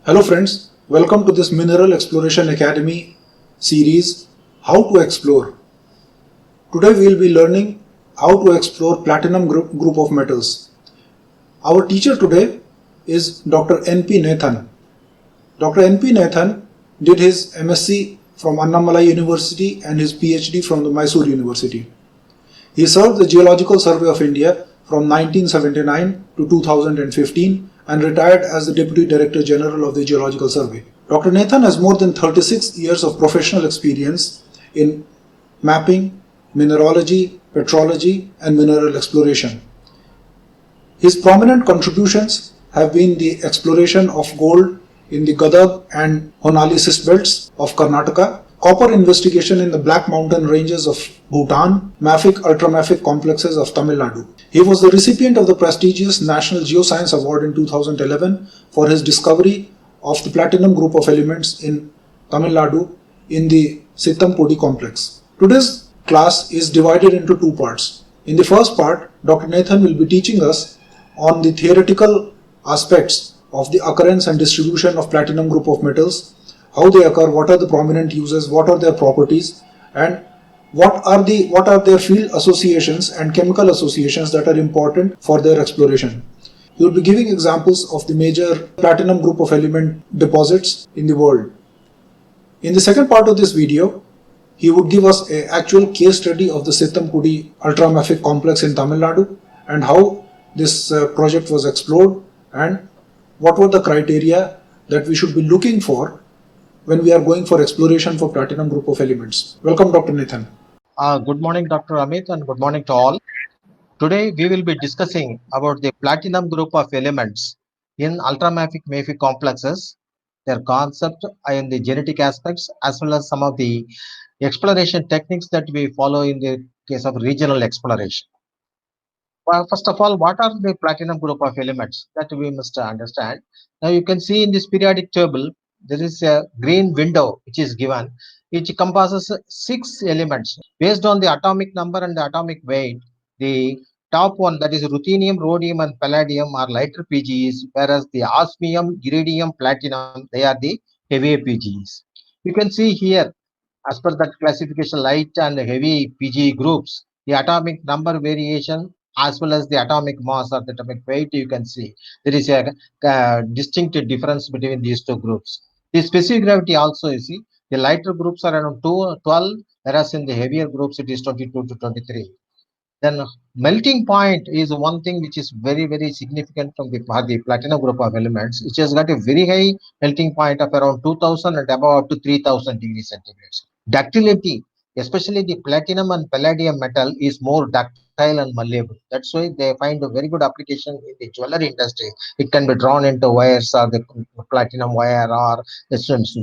Hello friends, welcome to this Mineral Exploration Academy series, How to Explore. Today we will be learning how to explore platinum group of metals. Our teacher today is Dr. N.P. Nathan. Dr. N.P. Nathan did his MSc from Annamalai University and his PhD from the Mysore University. He served the Geological Survey of India from 1979 to 2015 and retired as the Deputy Director General of the Geological Survey. Dr. Nathan has more than 36 years of professional experience in mapping, mineralogy, petrology, and mineral exploration. His prominent contributions have been the exploration of gold in the Gadag and Honali cyst belts of Karnataka, copper investigation in the Black Mountain ranges of Bhutan, mafic ultramafic complexes of Tamil Nadu. He was the recipient of the prestigious National Geoscience Award in 2011 for his discovery of the platinum group of elements in Tamil Nadu in the Sitampudi complex. Today's class is divided into two parts. In the first part, Dr. Nathan will be teaching us on the theoretical aspects of the occurrence and distribution of platinum group of metals, how they occur, what are the prominent uses, what are their properties, and what are their field associations and chemical associations that are important for their exploration. He will be giving examples of the major platinum group of element deposits in the world. In the second part of this video, he would give us an actual case study of the Sitampudi ultramafic complex in Tamil Nadu and how this project was explored and what were the criteria that we should be looking for when we are going for exploration for platinum group of elements. Welcome, Dr. Nathan. Good morning, Dr. Amit, and good morning to all. Today, we will be discussing about the platinum group of elements in ultramafic complexes, their concept and the genetic aspects, as well as some of the exploration techniques that we follow in the case of regional exploration. Well, first of all, what are the platinum group of elements that we must understand? Now, you can see in this periodic table, there is a green window which is given, which encompasses 6 elements. Based on the atomic number and the atomic weight, the top one, that is ruthenium, rhodium, and palladium, are lighter PGEs, whereas the osmium, iridium, platinum, they are the heavier PGEs. You can see here, as per that classification, light and heavy PGE groups, the atomic number variation as well as the atomic mass or the atomic weight, you can see there is a distinct difference between these two groups. The specific gravity also, you see, the lighter groups are around 12, whereas in the heavier groups it is 22 to 23. Then melting point is one thing which is very significant from the platinum group of elements, which has got a very high melting point of around 2000 and above up to 3000 degrees centigrade. Ductility, especially the platinum and palladium metal, is more ductile and malleable. That's why they find a very good application in the jewelry industry. It can be drawn into wires or the platinum wire or the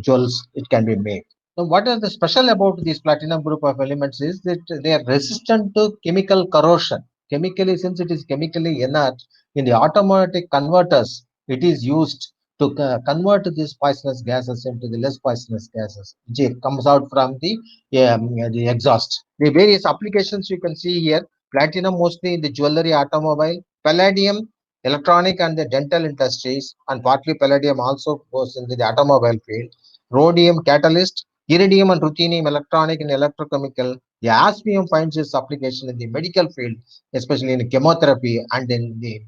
jewels, it can be made. So what is the special about this platinum group of elements is that they are resistant to chemical corrosion. Chemically, since it is chemically inert, in the automatic converters, it is used to convert these poisonous gases into the less poisonous gases, which comes out from the exhaust. The various applications you can see here: platinum mostly in the jewelry, automobile; palladium, electronic and the dental industries, and partly palladium also goes into the automobile field; rhodium, catalyst; iridium and ruthenium, electronic and electrochemical. The osmium finds its application in the medical field, especially in chemotherapy and in the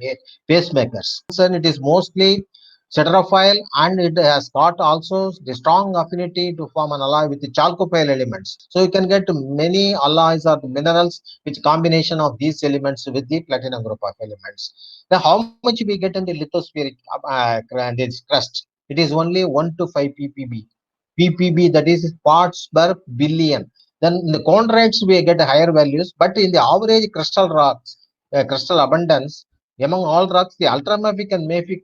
pacemakers. So it is mostly Ceterophile, and it has got also the strong affinity to form an alloy with the chalcopyrite elements. So you can get many alloys or the minerals with combination of these elements with the platinum group of elements. Now, how much we get in the lithospheric this crust? It is only 1 to 5 ppb. ppb, that is parts per billion. Then in the chondrites we get higher values, but in the average crystal rocks, crystal abundance, among all rocks, the ultramafic and mafic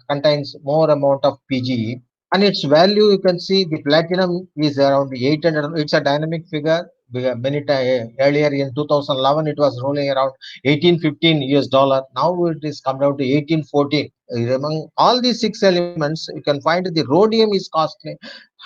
contains more amount of PGE, and its value, you can see the platinum is around 800. It's a dynamic figure. Earlier in 2011, it was rolling around 1815 US dollar. Now it is come down to 1814. Among all these 6 elements, you can find the rhodium is costly,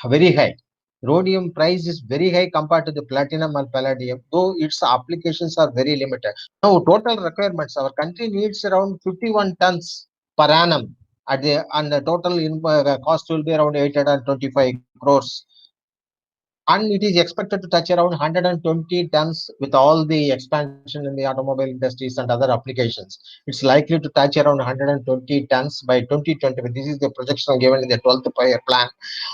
very high. Rhodium price is very high compared to the platinum and palladium, though its applications are very limited. Now, total requirements, our country needs around 51 tons per annum and the total cost will be around 825 crores, and it is expected to touch around 120 tons with all the expansion in the automobile industries and other applications. It's likely to touch around 120 tons by 2020. This is the projection given in the 12th plan.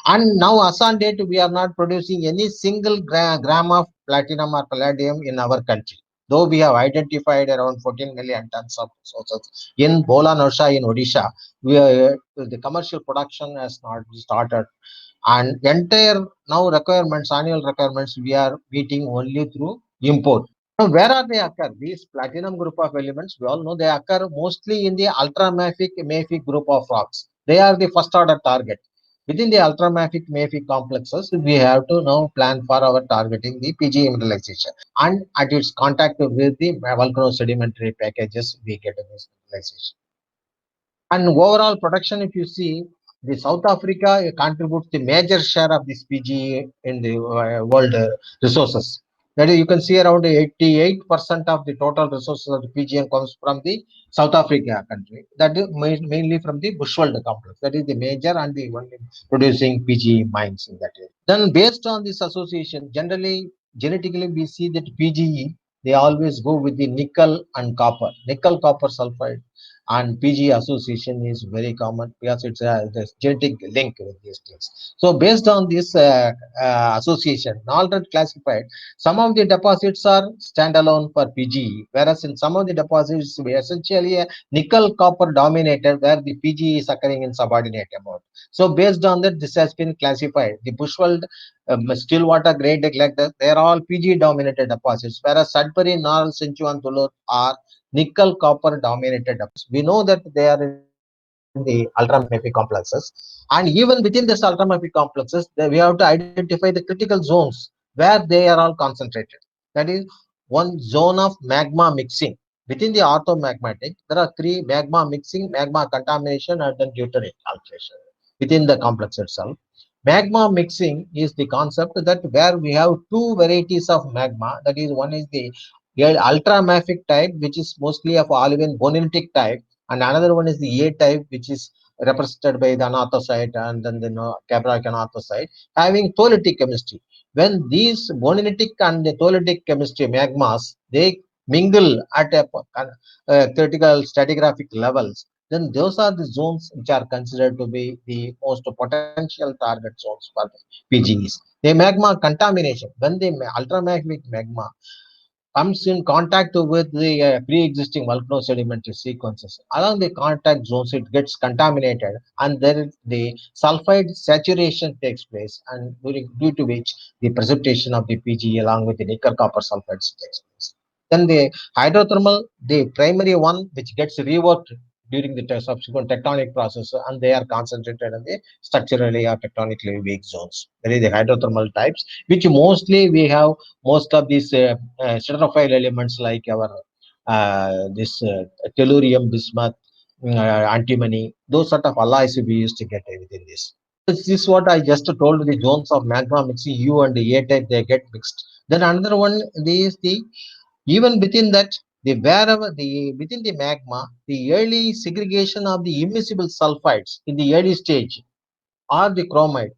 And now, as on date, we are not producing any single gram of platinum or palladium in our country. Though we have identified around 14 million tons of resources in Bola Norsha in Odisha, the commercial production has not started, and entire now requirements, annual requirements, we are meeting only through import. Now, where are they occur? These platinum group of elements, we all know they occur mostly in the ultramafic group of rocks. They are the first order target. Within the ultramafic complexes, we have to now plan for our targeting the PGE mineralization, and at its contact with the volcano sedimentary packages, we get this mineralization. And overall production, if you see, the South Africa contributes the major share of this PGE in the world resources. That is, you can see around 88% of the total resources of the PGM comes from the South Africa country. That is mainly from the Bushveld complex. That is the major and the one producing PGE mines in that area. Then, based on this association, generally genetically we see that PGE, they always go with the nickel and copper, nickel copper sulfide, and PG association is very common because it's a genetic link with these things. So based on this association, already classified, some of the deposits are standalone for PGE, whereas in some of the deposits we essentially a nickel copper dominated, where the PGE is occurring in subordinate amount. So based on that, this has been classified. The Bushveld, Stillwater, Great like that, they are all PGE dominated deposits, whereas Sudbury, North, Sinchu, and Tulur are nickel copper dominated deposits. We know that they are in the ultramafic complexes, and even within this ultramafic complexes, we have to identify the critical zones where they are all concentrated. That is one zone of magma mixing. Within the orthomagmatic, there are three: magma mixing, magma contamination, and then deuteric alteration within the complex itself. Magma mixing is the concept that where we have two varieties of magma. That is, one is the ultramafic type, which is mostly of olivine boninitic type, and another one is the A type, which is represented by the anorthosite and then the gabbroic anorthosite, having tholeiitic chemistry. When these boninitic and the tholeiitic chemistry magmas, they mingle at a critical stratigraphic levels, then those are the zones which are considered to be the most potential target zones for PGEs. The magma contamination, when the ultramafic magma comes in contact with the pre-existing volcano sedimentary sequences. Along the contact zones, it gets contaminated, and then the sulfide saturation takes place, and due to which the precipitation of the PGE along with the nickel copper sulfides takes place. Then the hydrothermal, the primary one, which gets reworked during the subsequent tectonic process, and they are concentrated in the structurally or tectonically weak zones. There is the hydrothermal types, which mostly we have most of these stereophile elements like our this tellurium, bismuth, antimony, those sort of alloys we used to get within this. This is what I just told, the zones of magma mixing U and the A type, they get mixed. Then another one is the, even within that, the wherever the within the magma, the early segregation of the immiscible sulfides in the early stage or the chromite,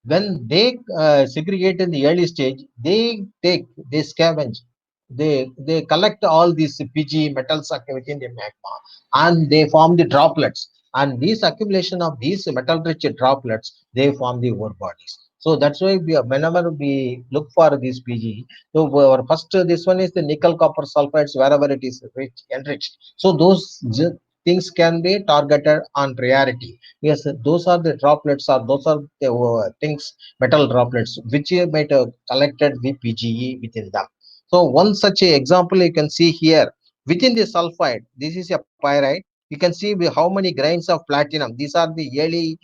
when they segregate in the early stage, they scavenge, they collect all these PG metals within the magma, and they form the droplets. And these accumulation of these metal-rich droplets, they form the ore bodies. So that's why whenever we look for these PG, so our first this one is the nickel copper sulfides wherever it is enriched. So those things can be targeted on priority. Yes, those are the droplets, or those are the things, metal droplets, which might have collected the PGE within them. So one such a example you can see here within the sulfide. This is a pyrite. You can see how many grains of platinum. These are the early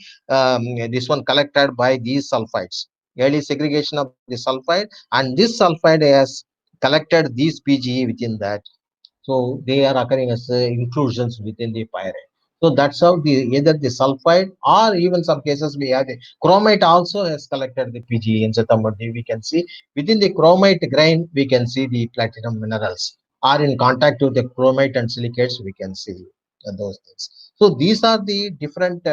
this one collected by these sulfides. Early segregation of the sulfide, and this sulfide has collected these PGE within that. So they are occurring as inclusions within the pyrite. So that's how the either the sulfide, or even some cases we have the chromite also has collected the PGE in Satamurdi. We can see within the chromite grain, we can see the platinum minerals, or in contact with the chromite and silicates, we can see. those things. So these are the different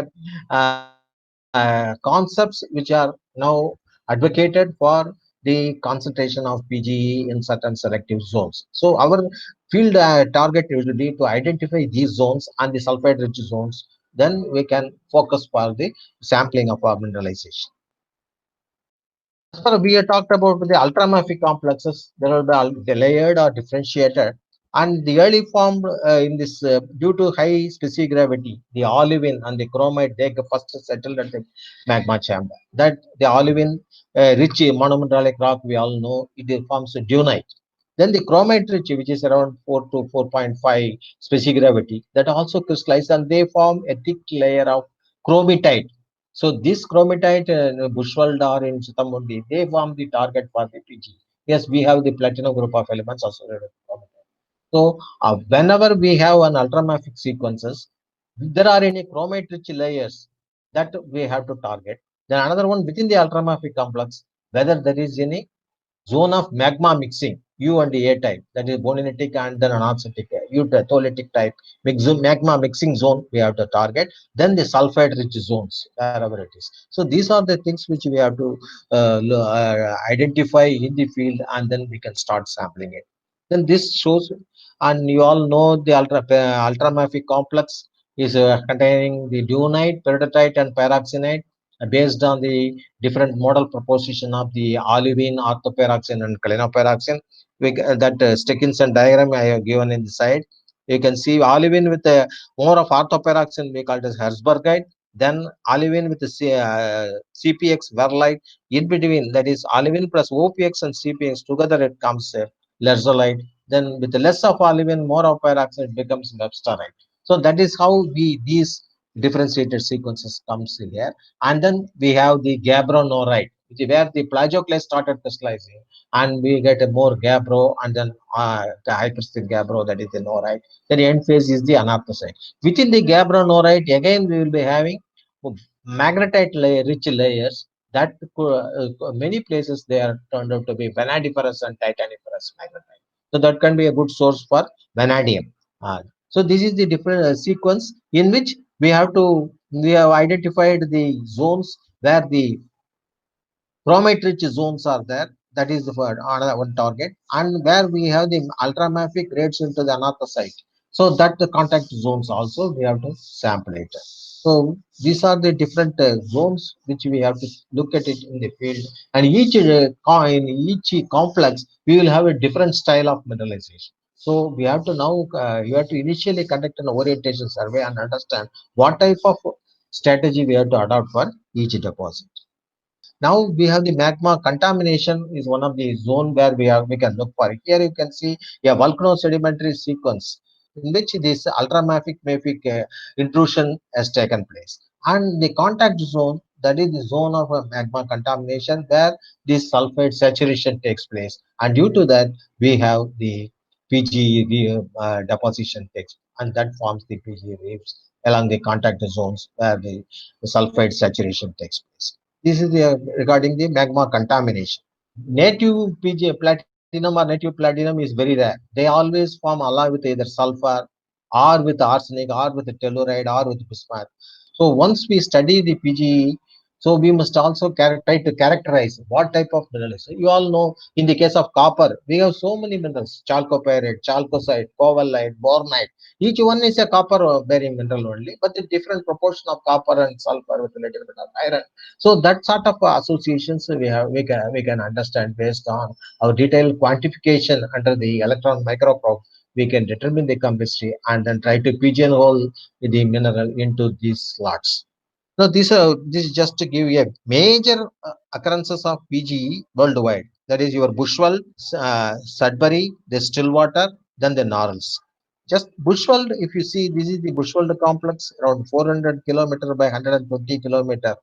concepts which are now advocated for the concentration of PGE in certain selective zones. So our field target will be to identify these zones and the sulfide rich zones. Then we can focus for the sampling of our mineralization. As far we have talked about the ultramafic complexes, there are the layered or differentiated, and the early formed in this due to high specific gravity, the olivine and the chromite they first settled at the magma chamber. That the olivine rich monometallic rock we all know it forms a dunite. Then the chromite rich, which is around 4 to 4.5 specific gravity, that also crystallize and they form a thick layer of chromitite. So this chromatite, Bushwald or in Chitamundi, they form the target for the PG. Yes, we have the platinum group of elements associated with chromatite. So whenever we have an ultramafic sequences, there are any chromate-rich layers that we have to target. Then another one within the ultramafic complex, whether there is any zone of magma mixing, U and A type, that is boninitic and then anorthotic, euthylitic type, magma mixing zone we have to target, then the sulfide rich zones, wherever it is. So these are the things which we have to identify in the field and then we can start sampling it. Then this shows, and you all know the ultramafic complex is containing the dunite, peridotite, and pyroxenite based on the different model proposition of the olivine, orthopyroxene, and kalinopyroxene. That Steckinson diagram I have given in the side. You can see olivine with more of orthopyroxene, we call it as Herzbergite. Then olivine with the CPX verlite. In between, that is olivine plus OPX and CPX together, it comes lerzolite. Then with the less of olivine, more of pyroxene, it becomes websterite. So that is how we these differentiated sequences comes in here. And then we have the gabbro-norite, where the plagioclase started crystallizing, and we get a more gabbro, and then the hyperstic gabbro, that is the norite. Then the end phase is the anarthosite. Within the gabbro-norite, again we will be having magnetite rich layers that many places they are turned out to be vanadiferous and titaniferous magnetite. So that can be a good source for vanadium. So this is the different sequence in which we have identified the zones where the chromate rich zones are there. That is for another one target, and where we have the ultramafic grades into the another. So that the contact zones also we have to sample it. So these are the different zones which we have to look at it in the field, and each in each complex we will have a different style of mineralization. So we have to now you have to initially conduct an orientation survey and understand what type of strategy we have to adopt for each deposit. Now we have the magma contamination is one of the zone where we can look for it. Here you can see a volcano sedimentary sequence in which this ultramafic intrusion has taken place. And the contact zone, that is the zone of magma contamination where this sulfide saturation takes place. And due to that, we have the PGE deposition takes, and that forms the PGE reefs along the contact zones where the sulfide saturation takes place. This is regarding the magma contamination. Native PG platinum or native platinum is very rare. They always form alloy with either sulfur or with arsenic or with telluride or with bismuth. So once we study the PGE, so we must also try to characterize what type of minerals. You all know in the case of copper, we have so many minerals: chalcopyrite, chalcocite, covellite, bornite. Each one is a copper bearing mineral only, but the different proportion of copper and sulfur with a little bit of iron. So that sort of associations we can understand based on our detailed quantification under the electron microscope. We can determine the chemistry and then try to pigeonhole the mineral into these slots. Now this is just to give you a major occurrences of PGE worldwide. That is your Bushwell, Sudbury, the Stillwater, then the Norals. Just Bushwell, if you see, this is the Bushwell complex, around 400 kilometer by 120 kilometer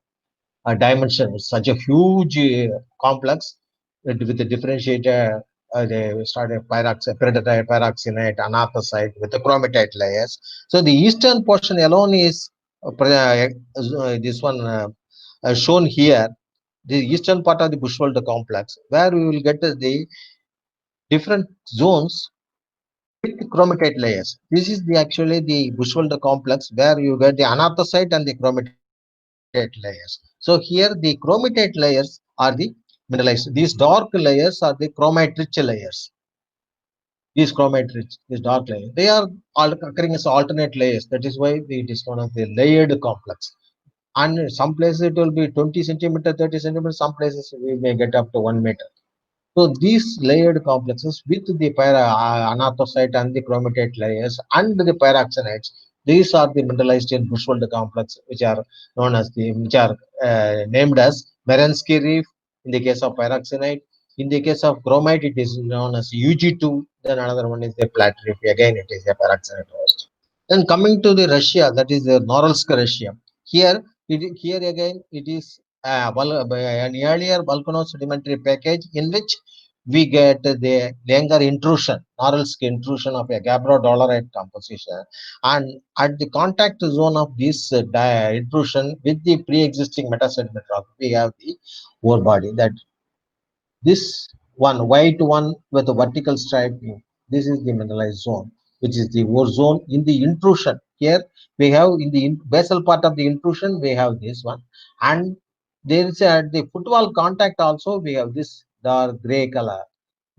dimension. It's such a huge complex with the differentiated. They started peridotite, pyroxenite, anathocyte with the chromatite layers. So the eastern portion alone is this one shown here. The eastern part of the Bushwald complex, where we will get the different zones with chromatate layers. This is the actually the Bushwald complex where you get the anorthosite and the chromatate layers. So here the chromatate layers are the mineralized. These dark layers are the chromate rich layers. These chromate rich, these dark layers, they are all occurring as alternate layers. That is why it is known as the layered complex. And some places it will be 20 centimeter, 30 centimeters. Some places we may get up to 1 meter. So these layered complexes with the anorthosite and the chromatate layers and the pyroxenites, these are the mineralized in Bushwald complex, which are named as Merensky reef in the case of pyroxenite. In the case of chromite, it is known as UG2. Then another one is the Platte reef. Again, it is a pyroxenite host. Then coming to the Russia, that is the Norilsk Russia. Here again, it is an earlier volcano-sedimentary package in which we get the Langer intrusion, Norilsk intrusion of a gabbro-dolerite composition, and at the contact zone of this intrusion with the pre-existing metasediment rock, we have the ore body. That this one white one with a vertical striping, this is the mineralized zone, which is the ore zone in the intrusion. Here we have in the basal part of the intrusion, we have this one, and there is at the footwall contact also we have this dark gray color.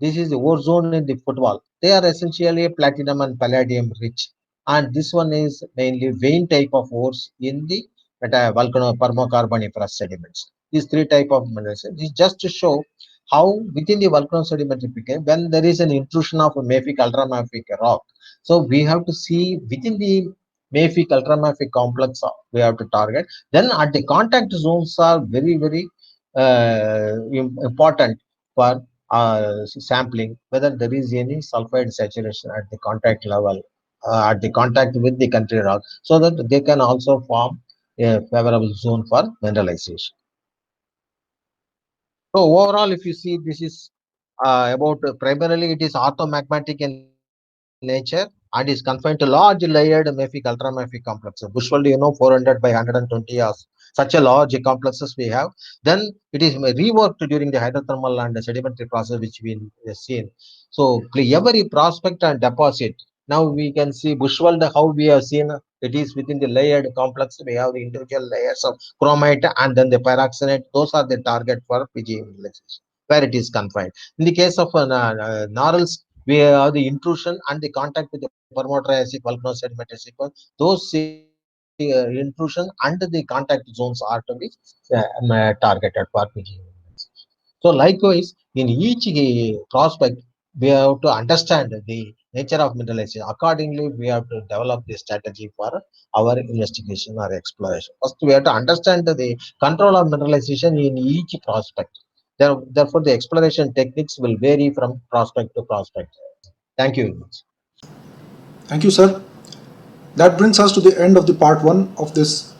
This is the ore zone in the footwall. They are essentially platinum and palladium rich, and this one is mainly vein type of ores in the volcano permocarboniferous sediments. These three type of minerals. This just to show how within the volcano sedimentary peak, when there is an intrusion of a mafic ultramafic rock, so we have to see within the mafic ultramafic complex we have to target. Then at the contact zones are very important for sampling whether there is any sulfide saturation at the contact level, at the contact with the country rock, so that they can also form a favorable zone for mineralization. So overall, if you see, this is about primarily it is orthomagmatic in nature and is confined to large layered mafic ultramafic complexes. Bushwald, 400 by 120 years. Such a large complexes we have. Then it is reworked during the hydrothermal and sedimentary process which we seen. So every prospect and deposit. Now we can see Bushwald how we have seen it is within the layered complex. We have the individual layers of chromite and then the pyroxenite. Those are the target for PGE mineralization where it is confined. In the case of Norilsk, we have the intrusion and the contact with the Permo-Triassic volcano-sedimentary sequence. Those intrusion and the contact zones are to be targeted for PGE. So likewise, in each prospect, we have to understand the nature of mineralization. Accordingly, we have to develop the strategy for our investigation or exploration. First, we have to understand the control of mineralization in each prospect. Therefore, the exploration techniques will vary from prospect to prospect. Thank you very much. Thank you, sir. That brings us to the end of the part 1 of this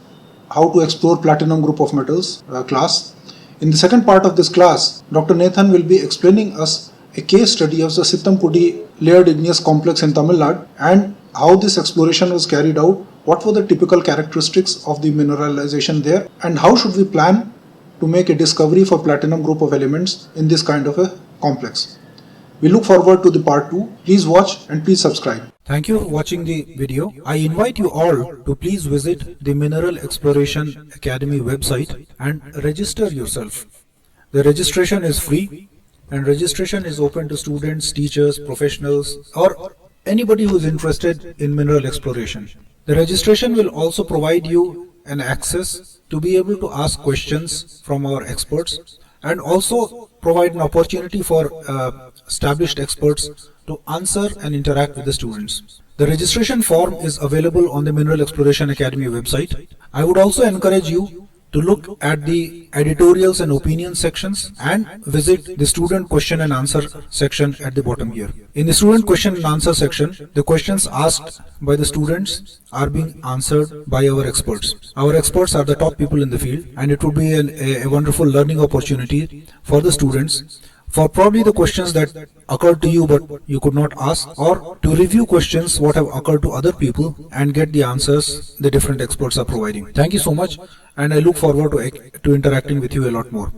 How to Explore Platinum Group of Metals class. In the second part of this class, Dr. Nathan will be explaining us a case study of the Sithampudi layered igneous complex in Tamil Nadu and how this exploration was carried out, what were the typical characteristics of the mineralization there, and how should we plan to make a discovery for platinum group of elements in this kind of a complex. We look forward to the part 2. Please watch and please subscribe. Thank you for watching the video. I invite you all to please visit the Mineral Exploration Academy website and register yourself. The registration is free and registration is open to students, teachers, professionals or anybody who is interested in mineral exploration. The registration will also provide you an access to be able to ask questions from our experts and also provide an opportunity for established experts to answer and interact with the students. The registration form is available on the Mineral Exploration Academy website. I would also encourage you to look at the editorials and opinion sections and visit the student question and answer section at the bottom here. In the student question and answer section, the questions asked by the students are being answered by our experts. Our experts are the top people in the field and it would be a wonderful learning opportunity for the students for probably the questions that occurred to you but you could not ask, or to review questions what have occurred to other people and get the answers the different experts are providing. Thank you so much and I look forward to interacting with you a lot more.